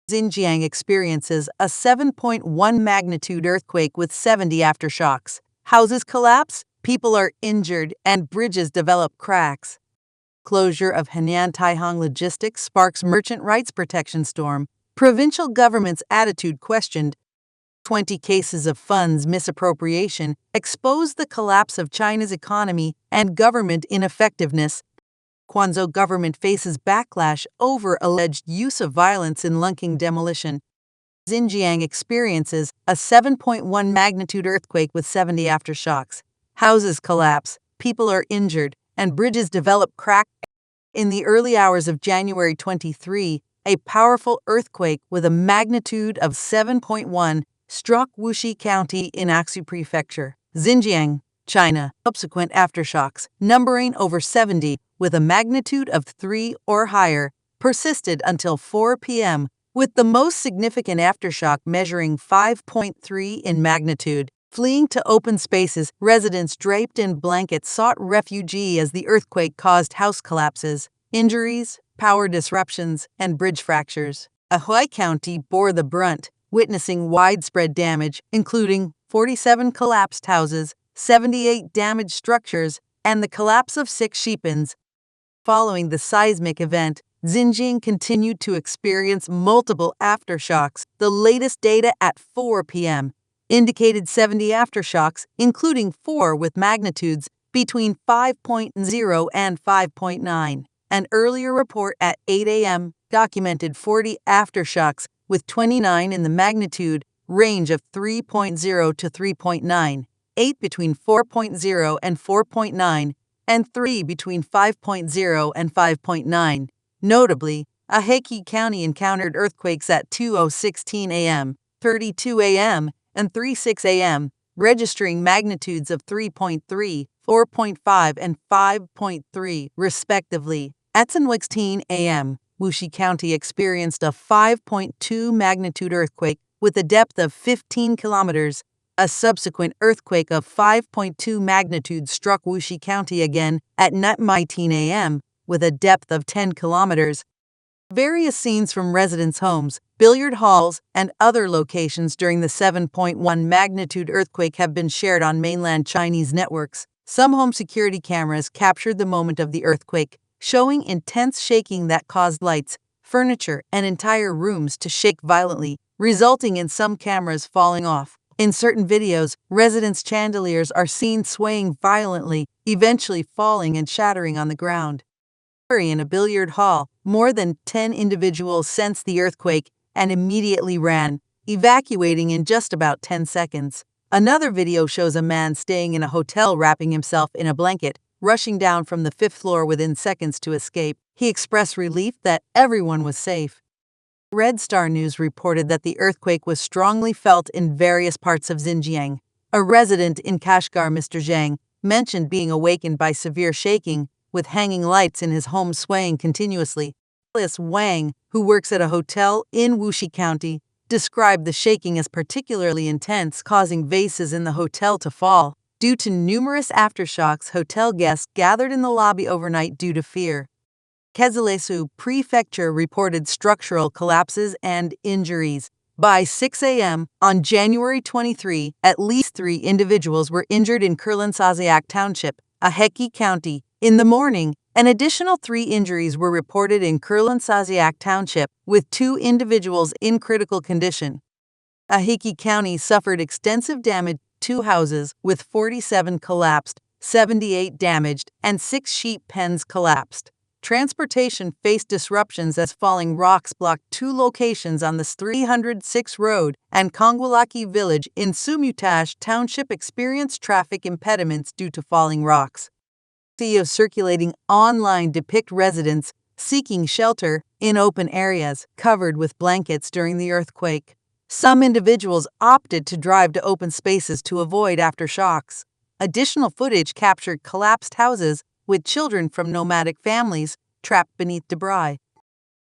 Xinjiang experiences a 7.1 magnitude earthquake with 70 aftershocks. Houses collapse, people are injured, and bridges develop cracks. Closure of Hainan Taihang logistics sparks merchant rights protection storm. Provincial government's attitude questioned. 20 cases of funds misappropriation expose the collapse of China's economy and government ineffectiveness. Guangzhou government faces backlash over alleged use of violence in Lunking demolition. Xinjiang experiences a 7.1 magnitude earthquake with 70 aftershocks. Houses collapse, people are injured, and bridges develop cracks. In the early hours of January 23, a powerful earthquake with a magnitude of 7.1 struck Wuxi County in Aksu Prefecture, Xinjiang, China. Subsequent aftershocks, numbering over 70, with a magnitude of 3 or higher, persisted until 4 p.m., with the most significant aftershock measuring 5.3 in magnitude. Fleeing to open spaces, residents draped in blankets sought refuge as the earthquake caused house collapses, injuries, power disruptions, and bridge fractures. Ahui County bore the brunt, witnessing widespread damage, including 47 collapsed houses, 78 damaged structures, and the collapse of 6 Xi'ans. Following the seismic event, Xinjiang continued to experience multiple aftershocks. The latest data at 4 p.m. indicated 70 aftershocks, including 4 with magnitudes between 5.0 and 5.9. An earlier report at 8 a.m. documented 40 aftershocks, with 29 in the magnitude range of 3.0 to 3.9, 8 between 4.0 and 4.9, and 3 between 5.0 and 5.9. Notably, Aheki County encountered earthquakes at 2:16 a.m., 32 a.m., and 3:06 a.m., registering magnitudes of 3.3, 4.5, and 5.3, respectively. At 10:16 a.m., Wuxi County experienced a 5.2 magnitude earthquake with a depth of 15 kilometers. A subsequent earthquake of 5.2 magnitude struck Wuxi County again at 9:19 a.m. with a depth of 10 kilometers. Various scenes from residents' homes, billiard halls, and other locations during the 7.1 magnitude earthquake have been shared on mainland Chinese networks. Some home security cameras captured the moment of the earthquake, showing intense shaking that caused lights, furniture, and entire rooms to shake violently, resulting in some cameras falling off. In certain videos, residents' chandeliers are seen swaying violently, eventually falling and shattering on the ground. In a billiard hall, more than 10 individuals sensed the earthquake and immediately ran, evacuating in just about 10 seconds. Another video shows a man staying in a hotel wrapping himself in a blanket, rushing down from the 5th floor within seconds to escape. He expressed relief that everyone was safe. Red Star News reported that the earthquake was strongly felt in various parts of Xinjiang. A resident in Kashgar, Mr. Zhang, mentioned being awakened by severe shaking, with hanging lights in his home swaying continuously. Alice Wang, who works at a hotel in Wuxi County, described the shaking as particularly intense, causing vases in the hotel to fall. Due to numerous aftershocks, hotel guests gathered in the lobby overnight due to fear. Kezilesu Prefecture reported structural collapses and injuries. By 6 a.m. on January 23, at least 3 individuals were injured in Kurlansaziak Township, Aheki County. In the morning, an additional 3 injuries were reported in Kurlansaziak Township, with 2 individuals in critical condition. Aheki County suffered extensive damage. 2 houses, with 47 collapsed, 78 damaged, and 6 sheep pens collapsed. Transportation faced disruptions as falling rocks blocked 2 locations on the 306 road, and Kongwalaki village in Sumutash Township experienced traffic impediments due to falling rocks. Videos circulating online depict residents seeking shelter in open areas covered with blankets during the earthquake. Some individuals opted to drive to open spaces to avoid aftershocks. Additional footage captured collapsed houses with children from nomadic families trapped beneath debris.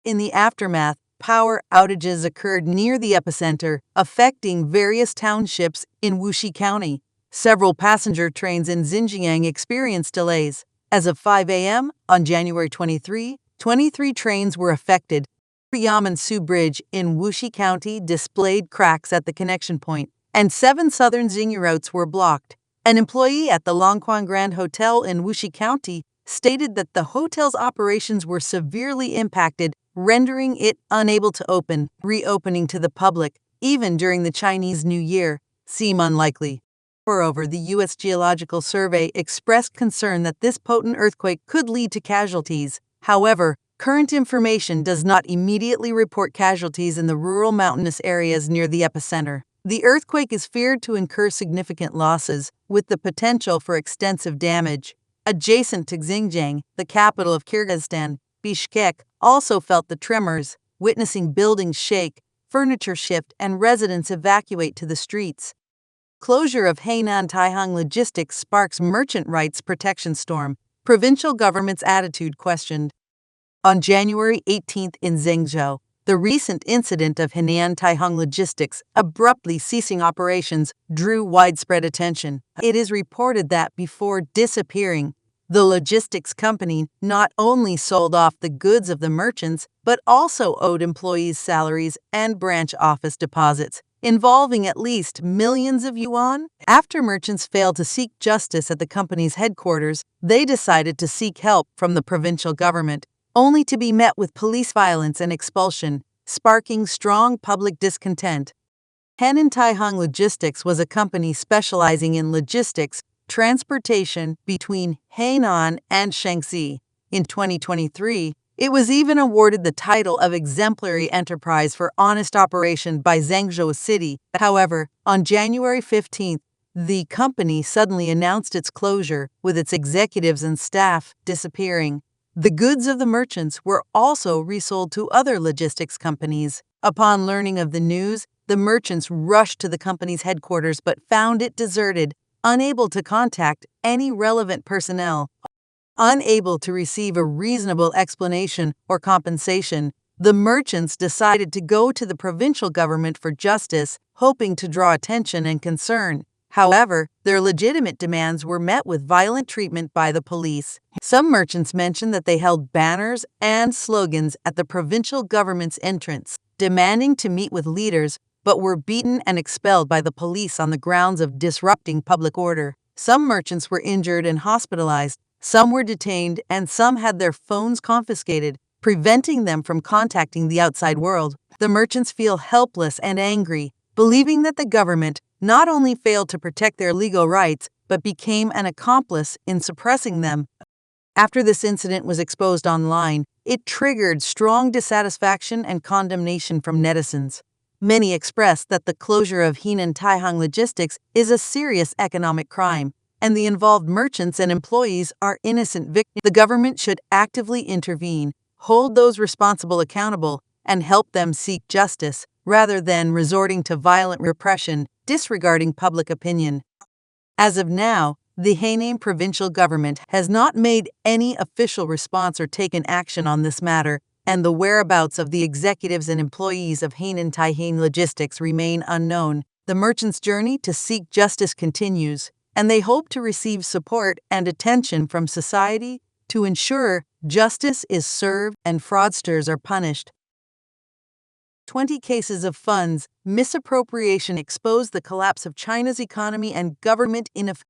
In the aftermath, power outages occurred near the epicenter, affecting various townships in Wuxi County. Several passenger trains in Xinjiang experienced delays. As of 5 a.m. on January 23, 23 trains were affected. Yamansu Bridge in Wuxi County displayed cracks at the connection point, and 7 southern Xinjiang routes were blocked. An employee at the Longquan Grand Hotel in Wuxi County stated that the hotel's operations were severely impacted, rendering it unable to open. Reopening to the public, even during the Chinese New Year, seem unlikely. Moreover, the U.S. Geological Survey expressed concern that this potent earthquake could lead to casualties. However, current information does not immediately report casualties in the rural mountainous areas near the epicenter. The earthquake is feared to incur significant losses, with the potential for extensive damage. Adjacent to Xinjiang, the capital of Kyrgyzstan, Bishkek also felt the tremors, witnessing buildings shake, furniture shift, and residents evacuate to the streets. Closure of Hainan Taihang logistics sparks merchant rights protection storm. Provincial government's attitude questioned. On January 18th in Zhengzhou, the recent incident of Hainan Taihang Logistics abruptly ceasing operations drew widespread attention. It is reported that before disappearing, the logistics company not only sold off the goods of the merchants, but also owed employees' salaries and branch office deposits, involving at least millions of yuan. After merchants failed to seek justice at the company's headquarters, they decided to seek help from the provincial government, only to be met with police violence and expulsion, sparking strong public discontent. Hainan Taihang Logistics was a company specializing in logistics, transportation between Hainan and Shaanxi. In 2023, it was even awarded the title of Exemplary Enterprise for Honest Operation by Zhengzhou City. However, on January 15th, the company suddenly announced its closure, with its executives and staff disappearing. The goods of the merchants were also resold to other logistics companies. Upon learning of the news, the merchants rushed to the company's headquarters but found it deserted, unable to contact any relevant personnel. Unable to receive a reasonable explanation or compensation, the merchants decided to go to the provincial government for justice, hoping to draw attention and concern. However, their legitimate demands were met with violent treatment by the police. Some merchants mentioned that they held banners and slogans at the provincial government's entrance, demanding to meet with leaders, but were beaten and expelled by the police on the grounds of disrupting public order. Some merchants were injured and hospitalized, some were detained, and some had their phones confiscated, preventing them from contacting the outside world. The merchants feel helpless and angry, believing that the government not only failed to protect their legal rights, but became an accomplice in suppressing them. After this incident was exposed online, it triggered strong dissatisfaction and condemnation from netizens. Many expressed that the closure of Hainan Taihang Logistics is a serious economic crime, and the involved merchants and employees are innocent victims. The government should actively intervene, hold those responsible accountable, and help them seek justice, rather than resorting to violent repression, disregarding public opinion. As of now, the Hainan provincial government has not made any official response or taken action on this matter, and the whereabouts of the executives and employees of Hainan Taihang Logistics remain unknown. The merchants' journey to seek justice continues, and they hope to receive support and attention from society to ensure justice is served and fraudsters are punished. 20 cases of funds misappropriation exposed the collapse of China's economy and government ineffectiveness.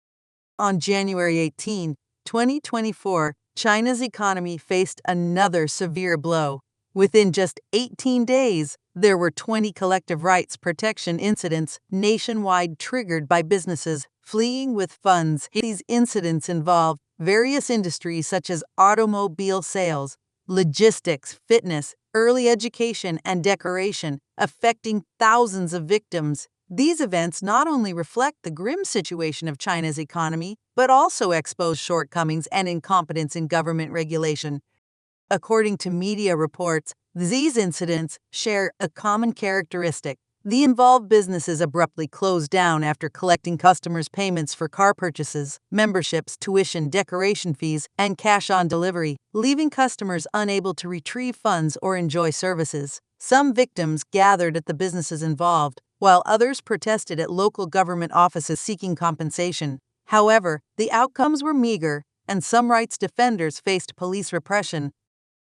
On January 18, 2024, China's economy faced another severe blow. Within just 18 days, there were 20 collective rights protection incidents nationwide triggered by businesses fleeing with funds. These incidents involved various industries such as automobile sales, logistics, fitness, early education, and decoration, affecting thousands of victims. These events not only reflect the grim situation of China's economy, but also expose shortcomings and incompetence in government regulation. According to media reports, these incidents share a common characteristic. The involved businesses abruptly closed down after collecting customers' payments for car purchases, memberships, tuition, decoration fees, and cash on delivery, leaving customers unable to retrieve funds or enjoy services. Some victims gathered at the businesses involved, while others protested at local government offices seeking compensation. However, the outcomes were meager, and some rights defenders faced police repression.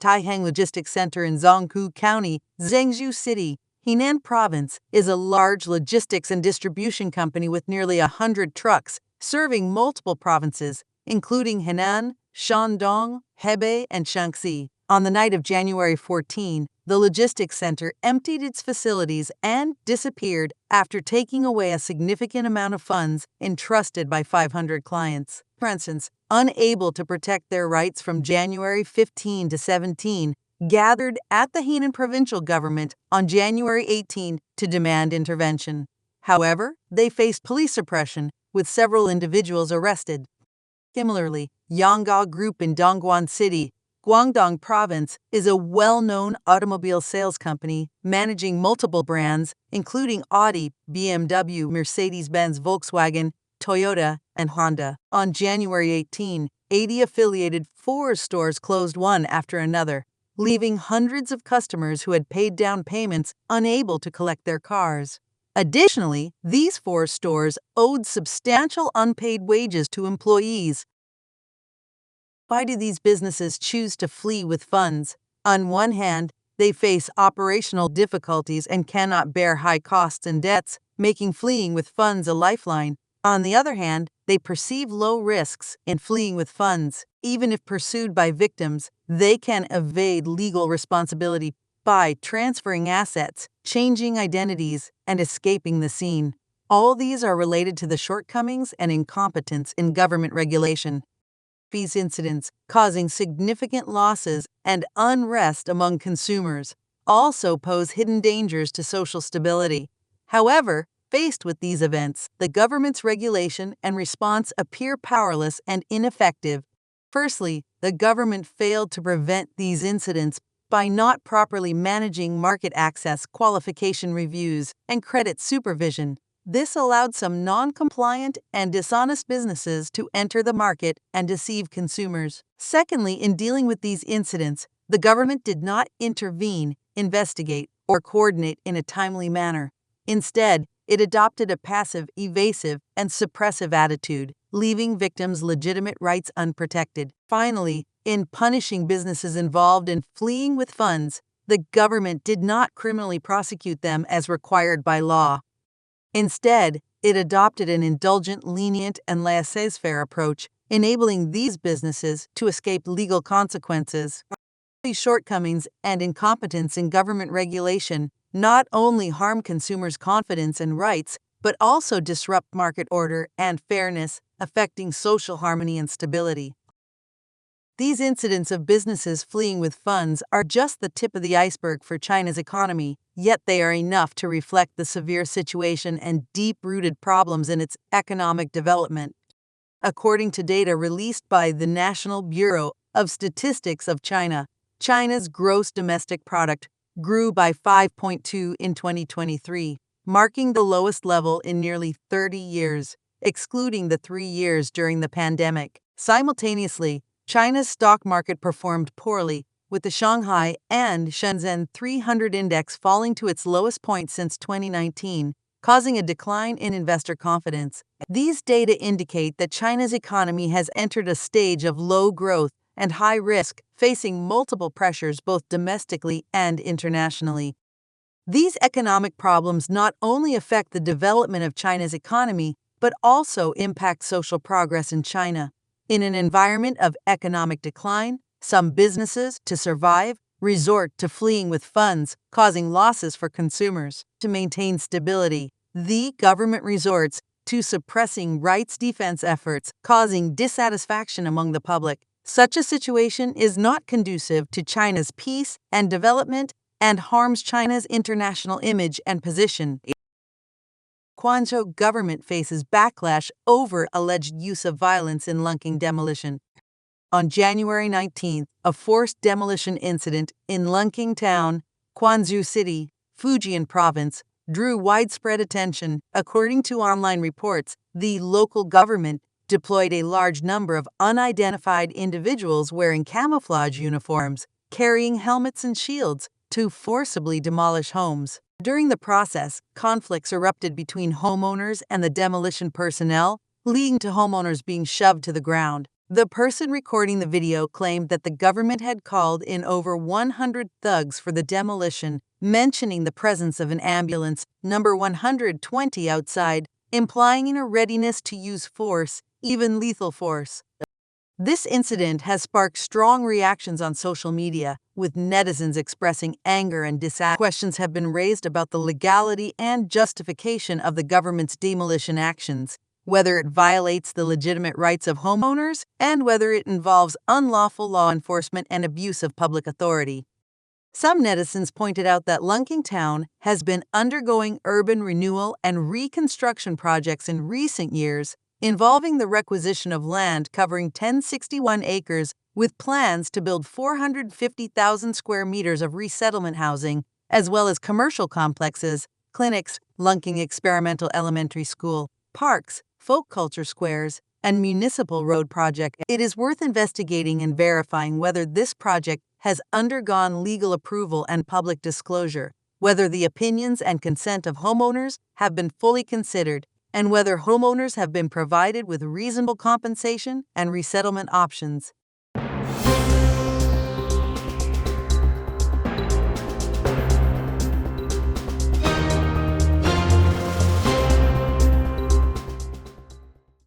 Taihang Logistics Center in Zhonghu County, Zhengzhou City, Henan Province, is a large logistics and distribution company with nearly 100 trucks serving multiple provinces, including Henan, Shandong, Hebei, and Shaanxi. On the night of January 14, the logistics center emptied its facilities and disappeared after taking away a significant amount of funds entrusted by 500 clients. For instance, unable to protect their rights from January 15 to 17, gathered at the Henan provincial government on January 18 to demand intervention. However, they faced police suppression, with several individuals arrested. Similarly, Yangga Group in Dongguan City, Guangdong Province, is a well-known automobile sales company managing multiple brands, including Audi, BMW, Mercedes-Benz, Volkswagen, Toyota, and Honda. On January 18, 80 affiliated Ford stores closed one after another, leaving hundreds of customers who had paid down payments unable to collect their cars. Additionally, these Ford stores owed substantial unpaid wages to employees. Why do these businesses choose to flee with funds? On one hand, they face operational difficulties and cannot bear high costs and debts, making fleeing with funds a lifeline. On the other hand, they perceive low risks in fleeing with funds. Even if pursued by victims, they can evade legal responsibility by transferring assets, changing identities, and escaping the scene. All these are related to the shortcomings and incompetence in government regulation. These incidents, causing significant losses and unrest among consumers, also pose hidden dangers to social stability. However, faced with these events, the government's regulation and response appear powerless and ineffective. Firstly, the government failed to prevent these incidents by not properly managing market access, qualification reviews, and credit supervision. This allowed some non-compliant and dishonest businesses to enter the market and deceive consumers. Secondly, in dealing with these incidents, the government did not intervene, investigate, or coordinate in a timely manner. Instead, it adopted a passive, evasive, and suppressive attitude, leaving victims' legitimate rights unprotected. Finally, in punishing businesses involved in fleeing with funds, the government did not criminally prosecute them as required by law. Instead, it adopted an indulgent, lenient, and laissez-faire approach, enabling these businesses to escape legal consequences. These shortcomings and incompetence in government regulation not only harm consumers' confidence and rights, but also disrupt market order and fairness, affecting social harmony and stability. These incidents of businesses fleeing with funds are just the tip of the iceberg for China's economy, yet they are enough to reflect the severe situation and deep-rooted problems in its economic development. According to data released by the National Bureau of Statistics of China, China's gross domestic product grew by 5.2% in 2023, marking the lowest level in nearly 30 years, excluding the 3 years during the pandemic. Simultaneously, China's stock market performed poorly, with the Shanghai and Shenzhen 300 index falling to its lowest point since 2019, causing a decline in investor confidence. These data indicate that China's economy has entered a stage of low growth and high risk, facing multiple pressures both domestically and internationally. These economic problems not only affect the development of China's economy, but also impact social progress in China. In an environment of economic decline, some businesses, to survive, resort to fleeing with funds, causing losses for consumers. To maintain stability, the government resorts to suppressing rights defense efforts, causing dissatisfaction among the public. Such a situation is not conducive to China's peace and development and harms China's international image and position. Guangzhou government faces backlash over alleged use of violence in Lunking demolition. On January 19, a forced demolition incident in Lunking Town, Guangzhou City, Fujian Province, drew widespread attention. According to online reports, the local government deployed a large number of unidentified individuals wearing camouflage uniforms, carrying helmets and shields, to forcibly demolish homes. During the process, conflicts erupted between homeowners and the demolition personnel, leading to homeowners being shoved to the ground. The person recording the video claimed that the government had called in over 100 thugs for the demolition, mentioning the presence of an ambulance number 120 outside, implying a readiness to use force, even lethal force. This incident has sparked strong reactions on social media, with netizens expressing anger and dissatisfaction. Questions have been raised about the legality and justification of the government's demolition actions, whether it violates the legitimate rights of homeowners, and whether it involves unlawful law enforcement and abuse of public authority. Some netizens pointed out that Lunking Town has been undergoing urban renewal and reconstruction projects in recent years, involving the requisition of land covering 1061 acres with plans to build 450,000 square meters of resettlement housing, as well as commercial complexes, clinics, Lunking Experimental Elementary School, parks, folk culture squares, and municipal road project. It is worth investigating and verifying whether this project has undergone legal approval and public disclosure, whether the opinions and consent of homeowners have been fully considered, and whether homeowners have been provided with reasonable compensation and resettlement options.